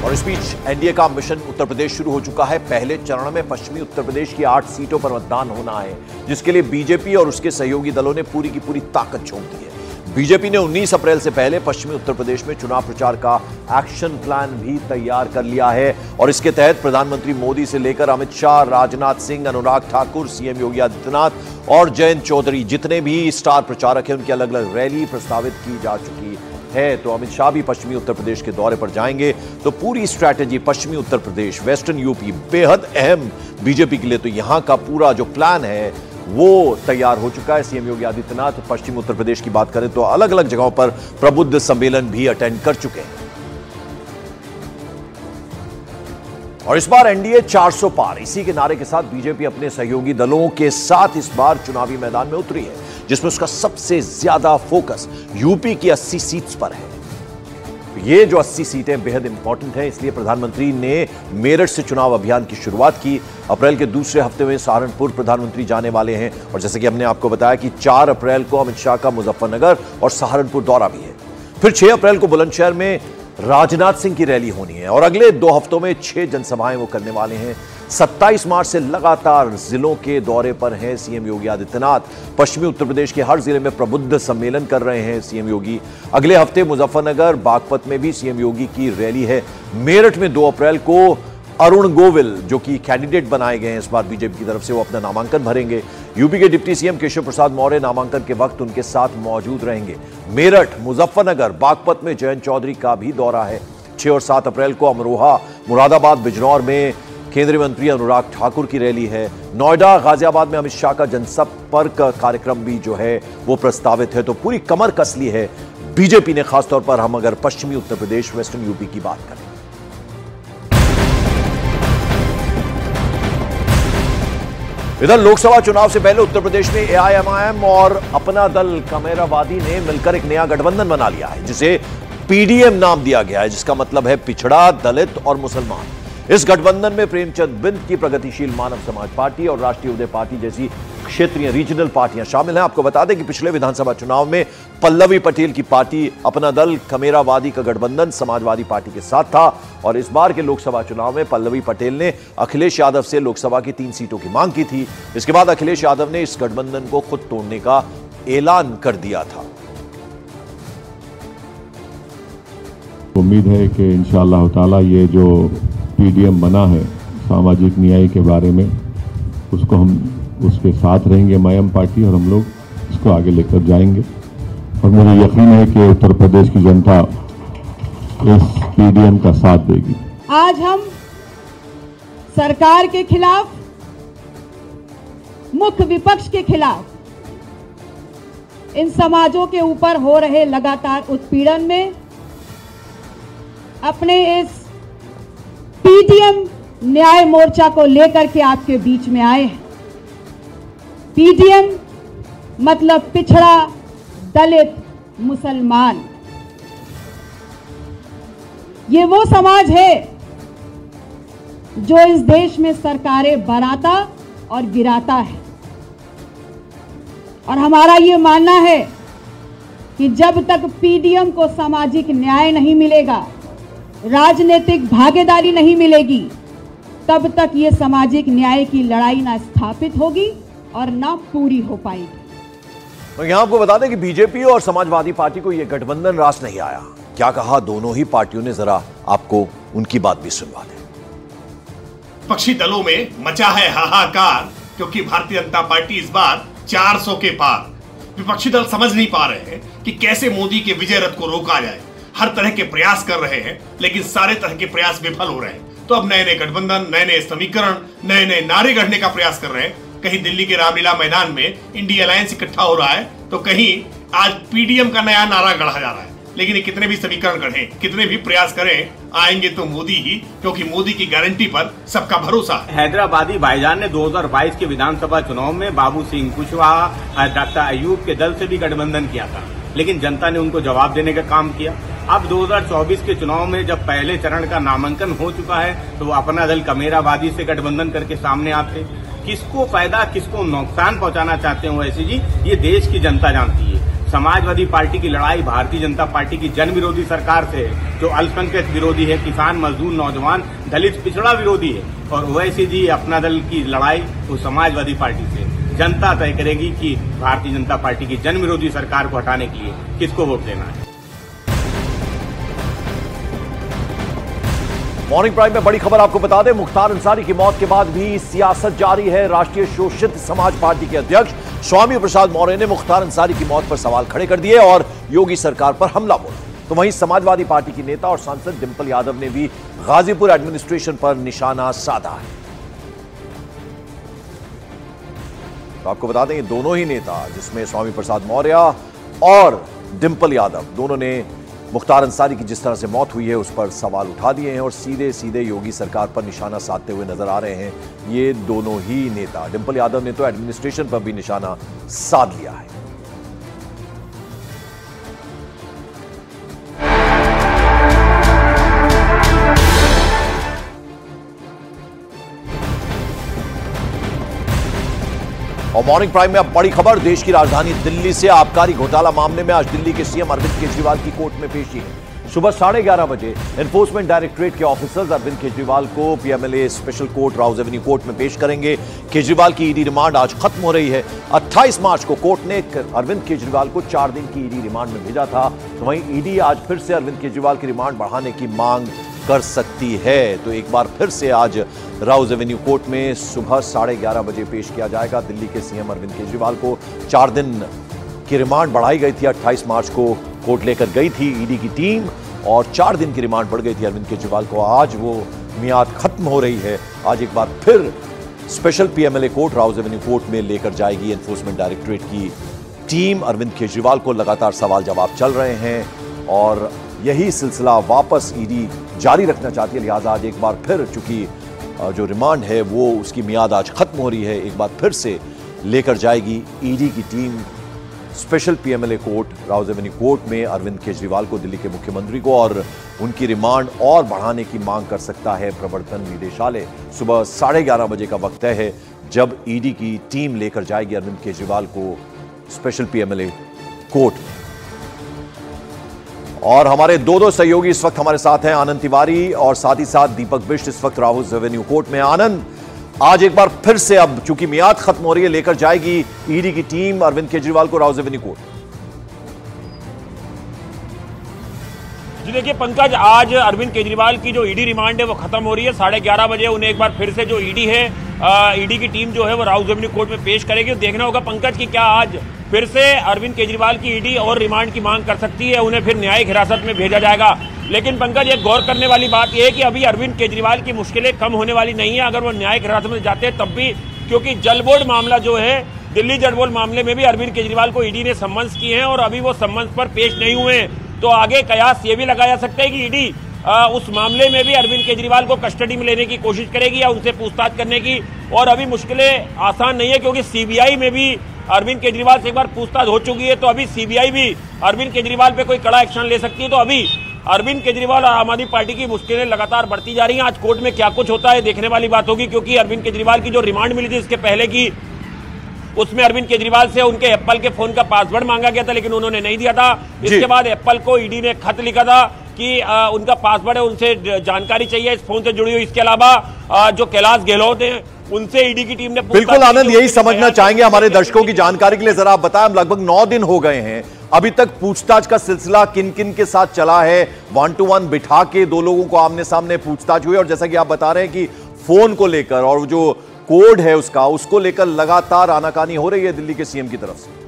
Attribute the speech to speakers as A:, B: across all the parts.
A: और इस बीच एनडीए का मिशन उत्तर प्रदेश शुरू हो चुका है। पहले चरण में पश्चिमी उत्तर प्रदेश की 8 सीटों पर मतदान होना है, जिसके लिए बीजेपी और उसके सहयोगी दलों ने पूरी की पूरी ताकत झोंक दी है। बीजेपी ने 19 अप्रैल से पहले पश्चिमी उत्तर प्रदेश में चुनाव प्रचार का एक्शन प्लान भी तैयार कर लिया है और इसके तहत प्रधानमंत्री मोदी से लेकर अमित शाह, राजनाथ सिंह, अनुराग ठाकुर, सीएम योगी आदित्यनाथ और जयंत चौधरी, जितने भी स्टार प्रचारक हैं, उनकी अलग अलग रैली प्रस्तावित की जा चुकी है। तो अमित शाह भी पश्चिमी उत्तर प्रदेश के दौरे पर जाएंगे। तो पूरी स्ट्रैटेजी पश्चिमी उत्तर प्रदेश, वेस्टर्न यूपी बेहद अहम बीजेपी के लिए। तो यहां का पूरा जो प्लान है वो तैयार हो चुका है। सीएम योगी आदित्यनाथ पश्चिमी उत्तर प्रदेश की बात करें तो अलग अलग जगहों पर प्रबुद्ध सम्मेलन भी अटेंड कर चुके हैं। और इस बार एनडीए 400 पार, इसी के नारे के साथ बीजेपी अपने सहयोगी दलों के साथ इस बार चुनावी मैदान में उतरी है, जिसमें उसका सबसे ज्यादा फोकस यूपी की 80 सीट्स पर है। ये जो 80 सीटें बेहद इंपॉर्टेंट हैं, इसलिए प्रधानमंत्री ने मेरठ से चुनाव अभियान की शुरुआत की। अप्रैल के दूसरे हफ्ते में सहारनपुर प्रधानमंत्री जाने वाले हैं और जैसे कि हमने आपको बताया कि 4 अप्रैल को अमित शाह का मुजफ्फरनगर और सहारनपुर दौरा भी है। फिर 6 अप्रैल को बुलंदशहर में राजनाथ सिंह की रैली होनी है और अगले 2 हफ्तों में 6 जनसभाएं वो करने वाले हैं। 27 मार्च से लगातार जिलों के दौरे पर हैं सीएम योगी आदित्यनाथ। पश्चिमी उत्तर प्रदेश के हर जिले में प्रबुद्ध सम्मेलन कर रहे हैं सीएम योगी। अगले हफ्ते मुजफ्फरनगर, बागपत में भी सीएम योगी की रैली है। मेरठ में 2 अप्रैल को अरुण गोविल, जो कि कैंडिडेट बनाए गए हैं इस बार बीजेपी की तरफ से, वो अपना नामांकन भरेंगे। यूपी के डिप्टी सीएम केशव प्रसाद मौर्य नामांकन के वक्त उनके साथ मौजूद रहेंगे। मेरठ, मुजफ्फरनगर, बागपत में जयंत चौधरी का भी दौरा है। 6 और 7 अप्रैल को अमरोहा, मुरादाबाद, बिजनौर में केंद्रीय मंत्री अनुराग ठाकुर की रैली है। नोएडा, गाजियाबाद में अमित शाह का जनसंपर्क कार्यक्रम भी जो है वो प्रस्तावित है। तो पूरी कमर कस ली है बीजेपी ने, खासतौर पर हम अगर पश्चिमी उत्तर प्रदेश, वेस्टर्न यूपी की बात करें। इधर लोकसभा चुनाव से पहले उत्तर प्रदेश में एआईएमआईएम और अपना दल कमेरावादी ने मिलकर एक नया गठबंधन बना लिया है, जिसे पीडीएम नाम दिया गया है, जिसका मतलब है पिछड़ा, दलित और मुसलमान। इस गठबंधन में प्रेमचंद बिंद की प्रगतिशील मानव समाज पार्टी और राष्ट्रीय उदय पार्टी जैसी क्षेत्रीय रीजनल पार्टियां शामिल हैं। आपको बता दें कि पिछले विधानसभा चुनाव में पल्लवी पटेल की पार्टी अपना दल कमेरावादी का गठबंधन समाजवादी पार्टी के साथ था और इस बार के लोकसभा चुनाव में पल्लवी पटेल ने अखिलेश यादव से लोकसभा की 3 सीटों की मांग की थी। इसके बाद अखिलेश यादव ने इस गठबंधन को खुद तोड़ने का ऐलान कर दिया था।
B: उम्मीद है कि इंशाअल्लाह ताला ये जो पीडीएम बना है सामाजिक न्याय के बारे में, उसको हम उसके साथ रहेंगे एमआईएम पार्टी और हम लोग इसको आगे लेकर जाएंगे। और मुझे यकीन है कि उत्तर प्रदेश की जनता इस पीडीएम का साथ देगी।
C: आज हम सरकार के खिलाफ, मुख्य विपक्ष के खिलाफ, इन समाजों के ऊपर हो रहे लगातार उत्पीड़न में अपने इस पीडीएम न्याय मोर्चा को लेकर के आपके बीच में आए हैं। पीडीएम मतलब पिछड़ा, दलित, मुसलमान। ये वो समाज है जो इस देश में सरकारें बनाता और गिराता है और हमारा ये मानना है कि जब तक पीडीएम को सामाजिक न्याय नहीं मिलेगा, राजनीतिक भागीदारी नहीं मिलेगी, तब तक ये सामाजिक न्याय की लड़ाई ना स्थापित होगी और ना पूरी हो पाएगी।
A: तो यहां आपको बता दें कि बीजेपी और समाजवादी पार्टी को यह गठबंधन रास नहीं आया। क्या कहा दोनों ही पार्टियों ने, जरा आपको उनकी बात भी सुनवा दें।
D: विपक्षी दलों में मचा है हाहाकार, क्योंकि भारतीय जनता पार्टी इस बार 400 के पार। विपक्षी दल समझ नहीं पा रहे हैं कि कैसे मोदी के विजय रथ को रोका जाए। हर तरह के प्रयास कर रहे हैं, लेकिन सारे तरह के प्रयास विफल हो रहे हैं। तो अब नए नए गठबंधन, नए नए समीकरण, नए नए नारे गढ़ने का प्रयास कर रहे हैं। कहीं दिल्ली के रामलीला मैदान में इंडिया अलायंस इकट्ठा हो रहा है, तो कहीं आज पीडीएम का नया नारा गढ़ा जा रहा है। लेकिन कितने भी समीकरण गढ़ें, कितने भी प्रयास करें, आएंगे तो मोदी ही, क्योंकि मोदी की गारंटी पर सबका भरोसा है।
E: हैदराबादी भाईजान ने 2022 के विधानसभा चुनाव में बाबू सिंह कुशवाहा, डॉक्टर अयूब के दल से भी गठबंधन किया था, लेकिन जनता ने उनको जवाब देने का काम किया। अब 2024 के चुनाव में जब पहले चरण का नामांकन हो चुका है, तो वो अपना दल कमेरावादी से गठबंधन करके सामने आते। किसको फायदा, किसको नुकसान पहुंचाना चाहते हैं ओवैसी जी, ये देश की जनता जानती है। समाजवादी पार्टी की लड़ाई भारतीय जनता पार्टी की जन विरोधी सरकार से है, जो अल्पसंख्यक विरोधी है, किसान, मजदूर, नौजवान, दलित, पिछड़ा विरोधी है। और ओवैसी जी अपना दल की लड़ाई वो समाजवादी पार्टी से। जनता तय करेगी कि भारतीय जनता पार्टी की जन विरोधी सरकार को हटाने के लिए किसको वोट देना है।
A: मॉर्निंग प्राइम में बड़ी खबर आपको बता दें, मुख्तार अंसारी की मौत के बाद भी सियासत जारी है। राष्ट्रीय शोषित समाज पार्टी के अध्यक्ष स्वामी प्रसाद मौर्य ने मुख्तार अंसारी की मौत पर सवाल खड़े कर दिए और योगी सरकार पर हमला बोला। तो वहीं समाजवादी पार्टी की नेता और सांसद डिंपल यादव ने भी गाजीपुर एडमिनिस्ट्रेशन पर निशाना साधा है। तो आपको बता दें, ये दोनों ही नेता, जिसमें स्वामी प्रसाद मौर्य और डिंपल यादव, दोनों ने मुख्तार अंसारी की जिस तरह से मौत हुई है उस पर सवाल उठा दिए हैं और सीधे सीधे योगी सरकार पर निशाना साधते हुए नजर आ रहे हैं ये दोनों ही नेता। डिंपल यादव ने तो एडमिनिस्ट्रेशन पर भी निशाना साध लिया है। और मॉर्निंग प्राइम में अब बड़ी खबर, देश की राजधानी दिल्ली से आबकारी घोटाला मामले में आज दिल्ली के सीएम अरविंद केजरीवाल की कोर्ट में पेशी है। सुबह 11:30 बजे एनफोर्समेंट डायरेक्टरेट के ऑफिसर्स अरविंद केजरीवाल को PMLA special court Rouse Avenue court में पेश करेंगे। केजरीवाल की ईडी रिमांड आज खत्म हो रही है। 28 मार्च को कोर्ट ने अरविंद केजरीवाल को 4 दिन की ईडी रिमांड में भेजा था। तो वहीं ईडी आज फिर से अरविंद केजरीवाल की रिमांड बढ़ाने की मांग कर सकती है। तो एक बार फिर से आज राउज एवेन्यू कोर्ट में सुबह 11:30 बजे पेश किया जाएगा। दिल्ली के सीएम अरविंद केजरीवाल को 4 दिन की रिमांड बढ़ाई गई थी। 28 मार्च को कोर्ट लेकर गई थी ईडी की टीम और 4 दिन की रिमांड बढ़ गई थी अरविंद केजरीवाल को। आज वो मियाद खत्म हो रही है। आज एक बार फिर special PMLA court Rouse Avenue court में लेकर जाएगी एनफोर्समेंट डायरेक्टरेट की टीम अरविंद केजरीवाल को। लगातार सवाल जवाब चल रहे हैं और यही सिलसिला वापस ईडी जारी रखना चाहती है। लिहाजा आज एक बार फिर, चूंकि जो रिमांड है वो उसकी मियाद आज खत्म हो रही है, एक बार फिर से लेकर जाएगी ईडी की team special PMLA court Rouse Avenue court में अरविंद केजरीवाल को, दिल्ली के मुख्यमंत्री को, और उनकी रिमांड और बढ़ाने की मांग कर सकता है प्रवर्तन निदेशालय। सुबह 11:30 बजे का वक्त है जब ईडी की टीम लेकर जाएगी अरविंद केजरीवाल को स्पेशल पीएमएलए कोर्ट में। और हमारे दो सहयोगी इस वक्त हमारे साथ हैं, आनंद तिवारी और साथ ही साथ दीपक बिष्ट, इस वक्त राउज एवेन्यू कोर्ट में। आनंद, आज एक बार फिर से, अब चूंकि मियाद खत्म हो रही है, लेकर जाएगी ईडी की टीम अरविंद केजरीवाल को राउज एवेन्यू कोर्ट।
F: जी देखिए पंकज, आज अरविंद केजरीवाल की जो ईडी रिमांड है वो खत्म हो रही है। 11:30 बजे उन्हें एक बार फिर से जो ईडी है, ईडी की टीम जो है वो राउज एवेन्यू कोर्ट में पेश करेगी। देखना होगा पंकज कि क्या आज फिर से अरविंद केजरीवाल की ईडी और रिमांड की मांग कर सकती है, उन्हें फिर न्यायिक हिरासत में भेजा जाएगा। लेकिन पंकज, एक गौर करने वाली बात यह है कि अभी अरविंद केजरीवाल की मुश्किलें कम होने वाली नहीं है अगर वो न्यायिक हिरासत में जाते हैं तब भी, क्योंकि जल बोर्ड मामला जो है, दिल्ली जल बोर्ड मामले में भी अरविंद केजरीवाल को ईडी ने सम्मन्स किए हैं और अभी वो सम्मन्स पर पेश नहीं हुए हैं। तो आगे कयास ये भी लगाया जा सकता है कि ईडी उस मामले में भी अरविंद केजरीवाल को कस्टडी में लेने की कोशिश करेगी या उनसे पूछताछ करने की। और अभी मुश्किलें आसान नहीं है क्योंकि सीबीआई में भी अरविंद केजरीवाल से एक बार पूछताछ हो चुकी है। तो अभी सीबीआई भी अरविंद केजरीवाल पे कोई कड़ा एक्शन ले सकती है। तो अभी अरविंद केजरीवाल और आम आदमी पार्टी की मुश्किलें लगातार बढ़ती जा रही हैं। आज कोर्ट में क्या कुछ होता है देखने वाली बात होगी, क्योंकि अरविंद केजरीवाल की जो रिमांड मिली थी इसके पहले की, उसमें अरविंद केजरीवाल से उनके एप्पल के फोन का पासवर्ड मांगा गया था लेकिन उन्होंने नहीं दिया था। इसके बाद एप्पल को ईडी ने खत लिखा था कि उनका पासवर्ड है, उनसे जानकारी चाहिए इस फोन से जुड़ी हुई। इसके अलावा जो कैलाश गहलोत हैं उनसे ईडी की टीम ने
A: बिल्कुल आनंद यही समझना चाहेंगे हमारे दर्शकों की जानकारी के लिए जरा आप बताएं। लगभग 9 दिन हो गए हैं, अभी तक पूछताछ का सिलसिला किन किन के साथ चला है? 1 to 1 बिठा के 2 लोगों को आमने सामने पूछताछ हुई और जैसा कि आप बता रहे हैं कि फोन को लेकर और जो कोड है उसको लेकर लगातार आनाकानी हो रही है दिल्ली के सीएम की तरफ से।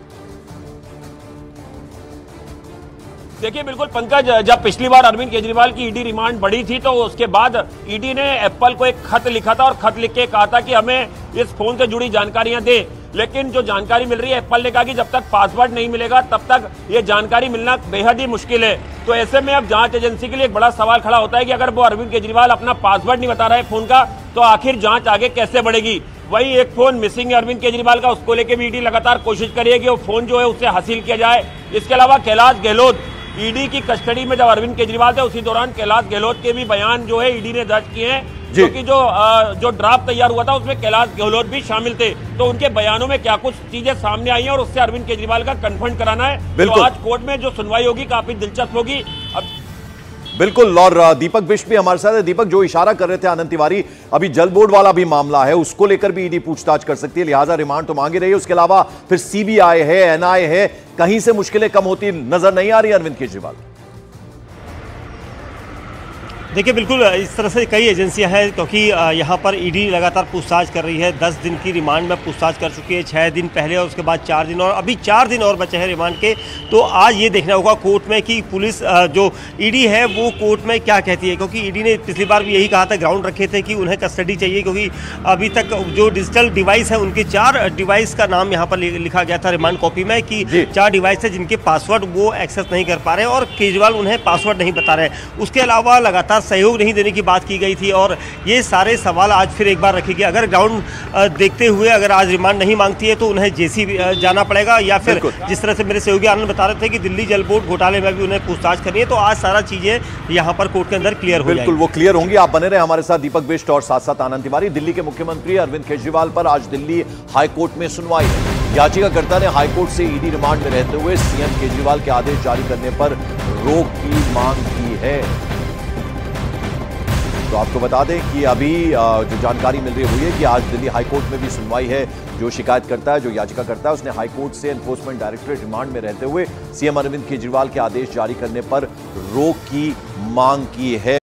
F: देखिए बिल्कुल पंकज, जब पिछली बार अरविंद केजरीवाल की ईडी रिमांड बढ़ी थी तो उसके बाद ईडी ने एप्पल को एक खत लिखा था और खत लिख के कहा था कि हमें इस फोन से जुड़ी जानकारियां दे। लेकिन जो जानकारी मिल रही है, एप्पल ने कहा कि जब तक पासवर्ड नहीं मिलेगा तब तक ये जानकारी मिलना बेहद ही मुश्किल है। तो ऐसे में अब जांच एजेंसी के लिए एक बड़ा सवाल खड़ा होता है कि अगर वो अरविंद केजरीवाल अपना पासवर्ड नहीं बता रहा है फोन का, तो आखिर जांच आगे कैसे बढ़ेगी? वहीं एक फोन मिसिंग है अरविंद केजरीवाल का, उसको लेकर भी ईडी लगातार कोशिश कर रही है कि वो फोन जो है उससे हासिल किया जाए। इसके अलावा कैलाश गहलोत ईडी की कस्टडी में जब अरविंद केजरीवाल थे उसी दौरान कैलाश गहलोत के भी बयान जो है ईडी ने दर्ज किए हैं क्योंकि जो ड्राफ्ट तैयार हुआ था उसमें कैलाश गहलोत भी शामिल थे, तो उनके बयानों में क्या कुछ चीजें सामने आई हैं और उससे अरविंद केजरीवाल का कन्फर्म कराना है। तो आज कोर्ट में जो सुनवाई होगी काफी दिलचस्प होगी।
A: बिल्कुल। और दीपक बिष्ट भी हमारे साथ है। दीपक, जो इशारा कर रहे थे आनंद तिवारी, अभी जल बोर्ड वाला भी मामला है, उसको लेकर भी ईडी पूछताछ कर सकती है, लिहाजा रिमांड तो मांगी रही है। उसके अलावा फिर सीबीआई है, एनआईए है, कहीं से मुश्किलें कम होती नजर नहीं आ रही अरविंद केजरीवाल।
G: देखिए, बिल्कुल इस तरह से कई एजेंसियां हैं, क्योंकि यहाँ पर ईडी लगातार पूछताछ कर रही है। 10 दिन की रिमांड में पूछताछ कर चुकी है, 6 दिन पहले और उसके बाद 4 दिन, और अभी 4 दिन और बचे हैं रिमांड के। तो आज ये देखना होगा कोर्ट में कि पुलिस जो ईडी है वो कोर्ट में क्या कहती है, क्योंकि ईडी ने पिछली बार भी यही कहा था, ग्राउंड रखे थे कि उन्हें कस्टडी चाहिए, क्योंकि अभी तक जो डिजिटल डिवाइस है उनके 4 डिवाइस का नाम यहाँ पर लिखा गया था रिमांड कॉपी में कि 4 डिवाइस है जिनके पासवर्ड वो एक्सेस नहीं कर पा रहे हैं और केजरीवाल उन्हें पासवर्ड नहीं बता रहे हैं। उसके अलावा लगातार सहयोग नहीं देने की बात की गई थी और ये सारे सवाल आज फिर एक बार रखेगी। अगर ग्राउंड देखते हुए अगर आज रिमांड नहीं मांगती है तो उन्हें जेसी जाना पड़ेगा, या फिर जिस तरह से मेरे सहयोगी आनंद बता रहे थे कि दिल्ली जल बोर्ड घोटाले में भी उन्हें पूछताछ करनी है। तो आज सारा चीजें यहाँ पर कोर्ट के अंदर क्लियर हो जाएगी।
A: बिल्कुल वो क्लियर होंगी। आप बने रहे हमारे साथ, दीपक बिष्ट और साथ साथ आनंद तिवारी। दिल्ली के मुख्यमंत्री अरविंद केजरीवाल पर आज दिल्ली हाईकोर्ट में सुनवाई है। याचिकाकर्ता ने हाईकोर्ट से ईडी रिमांड में रहते हुए सीएम केजरीवाल के आदेश जारी करने पर रोक की मांग की है। तो आपको बता दें कि अभी जो जानकारी मिल रही हुई है कि आज दिल्ली हाईकोर्ट में भी सुनवाई है। जो शिकायत करता है, जो याचिका करता है, उसने हाईकोर्ट से एनफोर्समेंट डायरेक्टरेट रिमांड में रहते हुए सीएम अरविंद केजरीवाल के आदेश जारी करने पर रोक की मांग की है।